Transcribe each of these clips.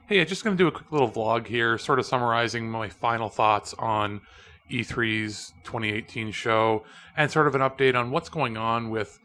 Hey, I'm just going to do a quick little vlog here, sort of summarizing my final thoughts on E3's 2018 show, and sort of an update on what's going on with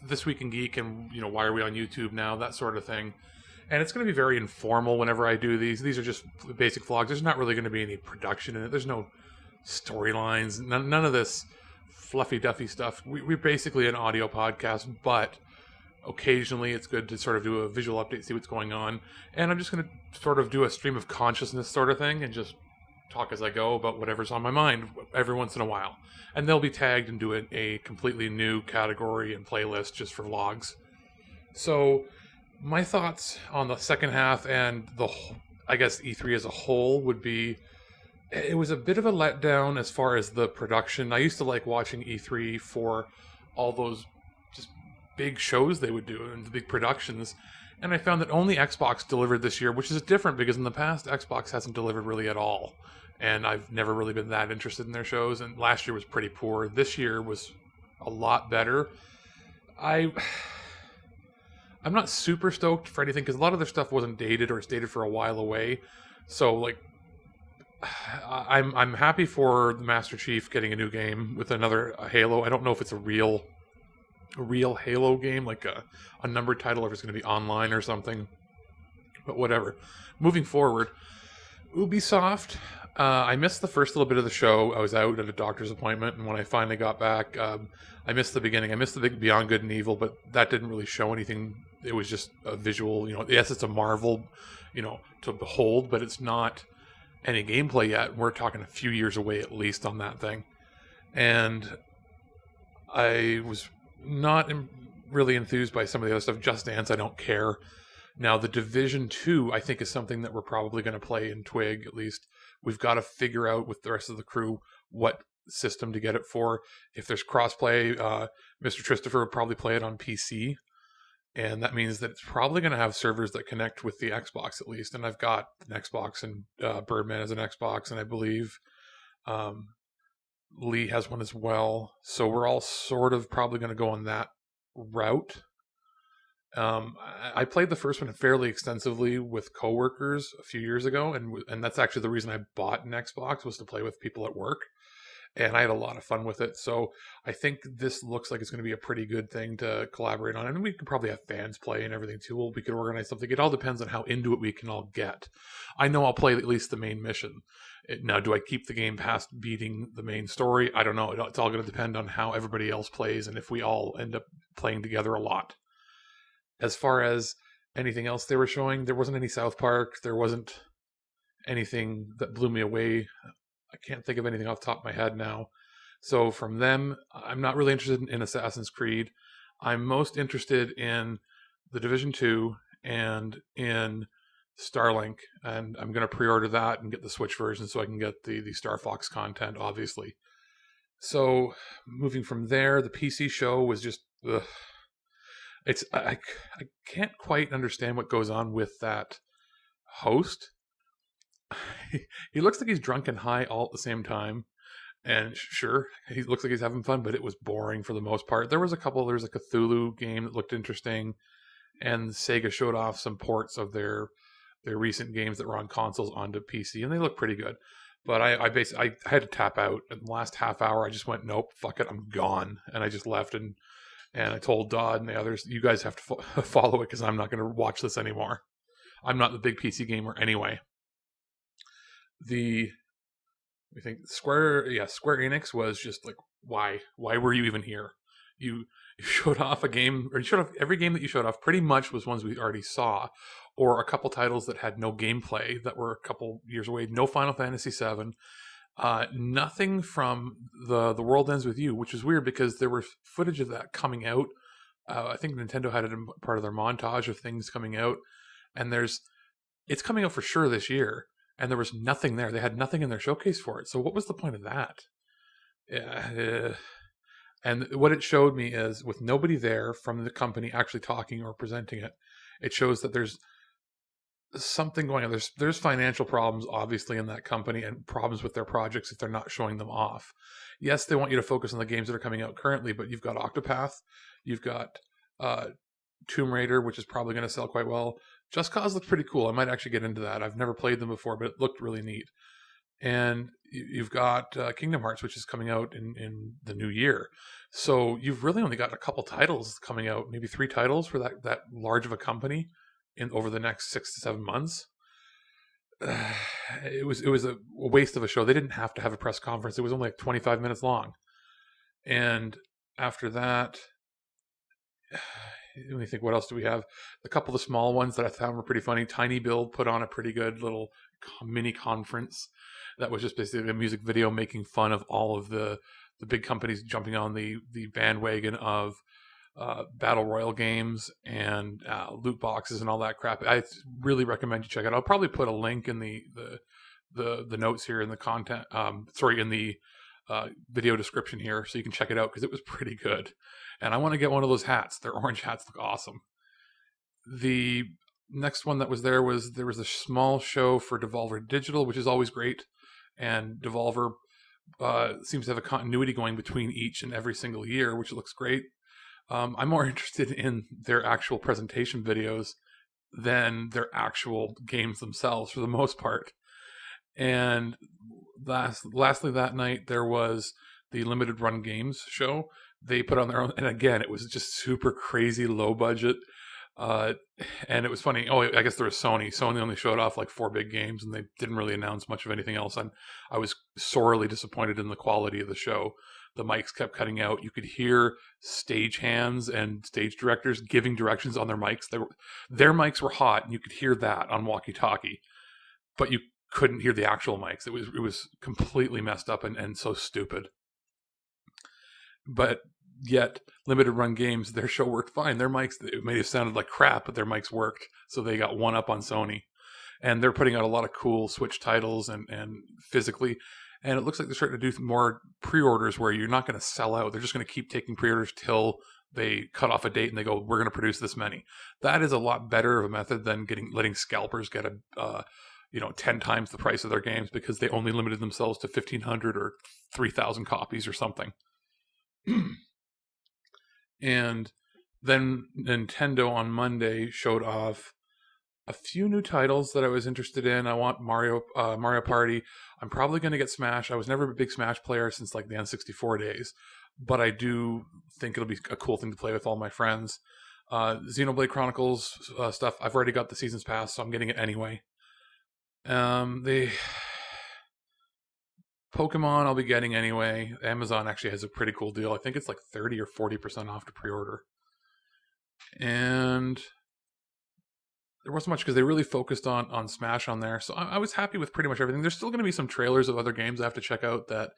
This Week in Geek, and why are we on YouTube now, that sort of thing. And it's going to be very informal whenever I do these. These are just basic vlogs. There's not really going to be any production in it. There's no storylines, none of this fluffy duffy stuff. We're basically an audio podcast, but occasionally it's good to sort of do a visual update, see what's going on. And I'm just going to sort of do a stream of consciousness sort of thing and just talk as I go about whatever's on my mind every once in a while. And they'll be tagged and do a completely new category and playlist just for vlogs. So my thoughts on the second half and I guess E3 as a whole would be, it was a bit of a letdown as far as the production. I used to like watching E3 for all those just big shows they would do and the big productions. And I found that only Xbox delivered this year, which is different because in the past, Xbox hasn't delivered really at all. And I've never really been that interested in their shows. And last year was pretty poor. This year was a lot better. I'm not super stoked for anything because a lot of their stuff wasn't dated or it's dated for a while away. So like, I'm happy for the Master Chief getting a new game with another Halo. I don't know if it's a real Halo game, like a numbered title, or if it's going to be online or something. But whatever. Moving forward, Ubisoft. I missed the first little bit of the show. I was out at a doctor's appointment, and when I finally got back, I missed the beginning. I missed the big Beyond Good and Evil, but that didn't really show anything. It was just a visual, yes, it's a marvel, to behold, but it's not any gameplay yet. We're talking a few years away at least on that thing. And I was not really enthused by some of the other stuff. Just Dance, I don't care. Now, The Division 2, I think, is something that we're probably going to play in TWIG, at least. We've got to figure out with the rest of the crew what system to get it for. If there's crossplay, Mr. Christopher would probably play it on PC. And that means that it's probably going to have servers that connect with the Xbox, at least. And I've got an Xbox, and Birdman has an Xbox, and I believe Lee has one as well. So we're all sort of probably going to go on that route. I played the first one fairly extensively with coworkers a few years ago, and that's actually the reason I bought an Xbox, was to play with people at work, and I had a lot of fun with it. So I think this looks like it's going to be a pretty good thing to collaborate on, and we could probably have fans play and everything too. We could organize something. It all depends on how into it we can all get. I know I'll play at least the main mission. Now, do I keep the game past beating the main story? I don't know. It's all going to depend on how everybody else plays and if we all end up playing together a lot. As far as anything else they were showing, there wasn't any South Park. There wasn't anything that blew me away. I can't think of anything off the top of my head now. So from them, I'm not really interested in Assassin's Creed. I'm most interested in The Division 2 and in Starlink. And I'm going to pre-order that and get the Switch version so I can get the Star Fox content, obviously. So moving from there, the PC show was just... Ugh. I can't quite understand what goes on with that host. He looks like he's drunk and high all at the same time. And sure, he looks like he's having fun, but it was boring for the most part. There was a Cthulhu game that looked interesting, and Sega showed off some ports of their recent games that were on consoles onto PC, and they look pretty good. But I had to tap out. In the last half hour, I just went, nope, fuck it, I'm gone. And I just left, and I told Dodd and the others, you guys have to follow it because I'm not going to watch this anymore. I'm not the big PC gamer anyway. Square Enix was just like, why were you even here? You showed off a game, or you showed off every game that you showed off pretty much was ones we already saw, or a couple titles that had no gameplay that were a couple years away. No Final Fantasy VII. Nothing from the World Ends With You, which is weird because there was footage of that coming out. I think Nintendo had it in part of their montage of things coming out, and it's coming out for sure this year, and there was nothing there. They had nothing in their showcase for it. So what was the point of that? And what it showed me is, with nobody there from the company actually talking or presenting it, it shows that there's something going on. There's financial problems, obviously, in that company, and problems with their projects if they're not showing them off. Yes, they want you to focus on the games that are coming out currently, but you've got Octopath, you've got Tomb Raider, which is probably going to sell quite well. Just Cause looked pretty cool. I might actually get into that. I've never played them before, but it looked really neat. And you've got Kingdom Hearts, which is coming out in the new year. So you've really only got a couple titles coming out, maybe 3 titles for that large of a company in over the next 6 to 7 months. It was a waste of a show. They didn't have to have a press conference. It was only like 25 minutes long. And after that, let me think, what else do we have? A couple of the small ones that I found were pretty funny. Tiny Build put on a pretty good little mini conference that was just basically a music video making fun of all of the big companies jumping on the bandwagon of battle royale games and loot boxes and all that crap. I really recommend you check it out. I'll probably put a link in the notes here in the content. In the video description here, so you can check it out because it was pretty good. And I want to get one of those hats. Their orange hats look awesome. The next one that was there was a small show for Devolver Digital, which is always great. And Devolver seems to have a continuity going between each and every single year, which looks great. I'm more interested in their actual presentation videos than their actual games themselves for the most part. And lastly that night, there was the Limited Run Games show. They put on their own, and again, it was just super crazy low budget. And it was funny. Oh, I guess there was Sony. Sony only showed off like 4 big games, and they didn't really announce much of anything else. And I was sorely disappointed in the quality of the show. The mics kept cutting out. You could hear stagehands and stage directors giving directions on their mics. Their mics were hot, and you could hear that on walkie-talkie, but you couldn't hear the actual mics. It was completely messed up and so stupid. But yet, Limited Run Games, their show worked fine. Their mics, it may have sounded like crap, but their mics worked. So they got one up on Sony. And they're putting out a lot of cool Switch titles and physically. And it looks like they're starting to do more pre-orders where you're not going to sell out. They're just going to keep taking pre-orders till they cut off a date and they go, we're going to produce this many. That is a lot better of a method than letting scalpers get 10 times the price of their games because they only limited themselves to 1,500 or 3,000 copies or something. And then Nintendo on Monday showed off a few new titles that I was interested in. I want Mario Party. I'm probably going to get Smash. I was never a big Smash player since like the N64 days, but I do think it'll be a cool thing to play with all my friends. Xenoblade Chronicles stuff. I've already got the Seasons Pass, so I'm getting it anyway. The Pokemon I'll be getting anyway. Amazon actually has a pretty cool deal. I think it's like 30 or 40% off to pre-order. And there wasn't much because they really focused on Smash on there. So I was happy with pretty much everything. There's still going to be some trailers of other games I have to check out that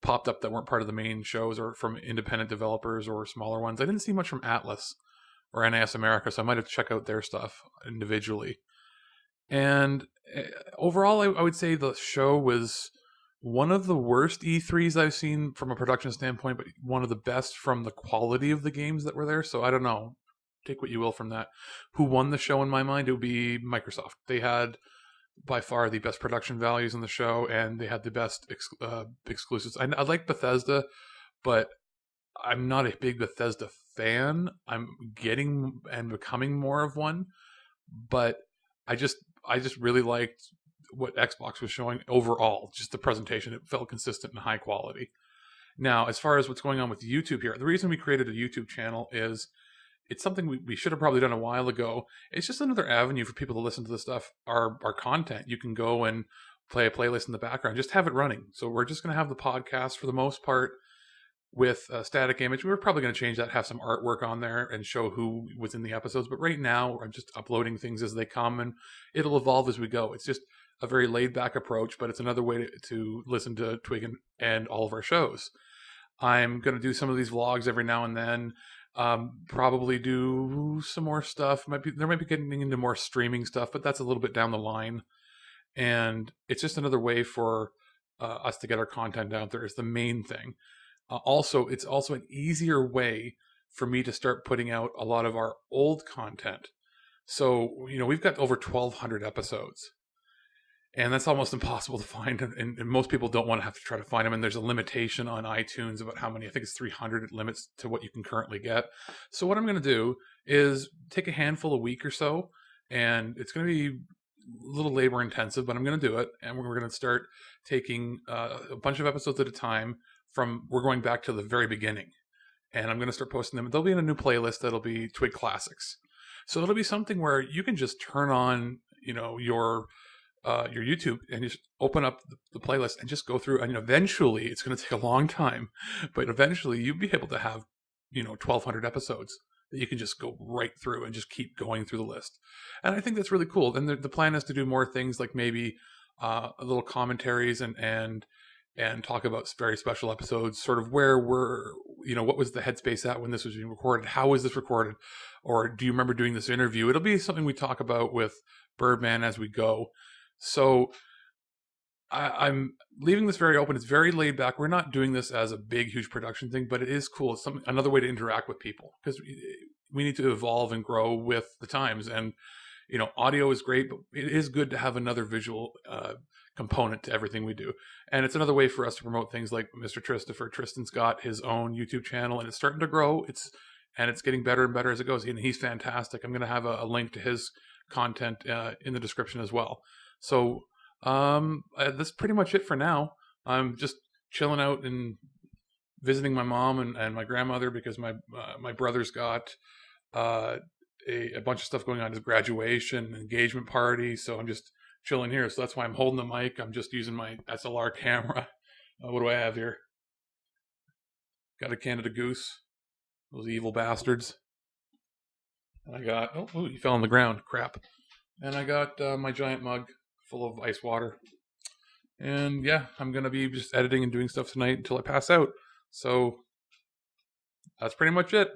popped up that weren't part of the main shows or from independent developers or smaller ones. I didn't see much from Atlas or NAS America, so I might have to check out their stuff individually. And overall, I would say the show was one of the worst E3s I've seen from a production standpoint, but one of the best from the quality of the games that were there. So I don't know. Take what you will from that. Who won the show in my mind? It would be Microsoft. They had by far the best production values in the show, and they had the best exclusives. I like Bethesda, but I'm not a big Bethesda fan. I'm getting and becoming more of one, but I just really liked what Xbox was showing overall. Just the presentation, it felt consistent and high quality. Now, as far as what's going on with YouTube here, the reason we created a YouTube channel is it's something we should have probably done a while ago. It's just another avenue for people to listen to the stuff, our content. You can go and play a playlist in the background, just have it running. So we're just going to have the podcast for the most part with a static image. We're probably going to change that, have some artwork on there and show who was in the episodes. But right now, I'm just uploading things as they come, and it'll evolve as we go. It's just a very laid-back approach, but it's another way to listen to Twig and all of our shows. I'm going to do some of these vlogs every now and then. Probably do some more stuff. There might be getting into more streaming stuff, but that's a little bit down the line. And it's just another way for us to get our content out there is the main thing. It's also an easier way for me to start putting out a lot of our old content. So, we've got over 1,200 episodes. And that's almost impossible to find. And most people don't want to have to try to find them. And there's a limitation on iTunes about how many. I think it's 300. It limits to what you can currently get. So what I'm going to do is take a handful a week or so and it's going to be a little labor intensive, but I'm going to do it. And we're going to start taking a bunch of episodes at a time we're going back to the very beginning. And I'm going to start posting them. They'll be in a new playlist that'll be Twig Classics. So it'll be something where you can just turn on, your YouTube and just open up the playlist and just go through. And eventually, it's going to take a long time, but eventually you'll be able to have, 1,200 episodes that you can just go right through and just keep going through the list. And I think that's really cool. And the plan is to do more things like maybe little commentaries and talk about very special episodes, sort of where what was the headspace at when this was being recorded? How was this recorded? Or do you remember doing this interview? It'll be something we talk about with Birdman as we go. So I'm leaving this very open. It's very laid back. We're not doing this as a big, huge production thing, but it is cool. It's another way to interact with people, because we need to evolve and grow with the times. And, audio is great, but it is good to have another visual component to everything we do. And it's another way for us to promote things like Mr. Christopher. Tristan's got his own YouTube channel, and it's starting to grow. It's getting better and better as it goes. And he's fantastic. I'm going to have a link to his content in the description as well. So that's pretty much it for now. I'm just chilling out and visiting my mom and my grandmother, because my brother's got a bunch of stuff going on, his graduation, engagement party. So I'm just chilling here. So that's why I'm holding the mic. I'm just using my SLR camera. What do I have here? Got a Canada Goose. Those evil bastards. And I got, oh, he fell on the ground. Crap. And I got my giant mug full of ice water. And yeah, I'm going to be just editing and doing stuff tonight until I pass out. So that's pretty much it.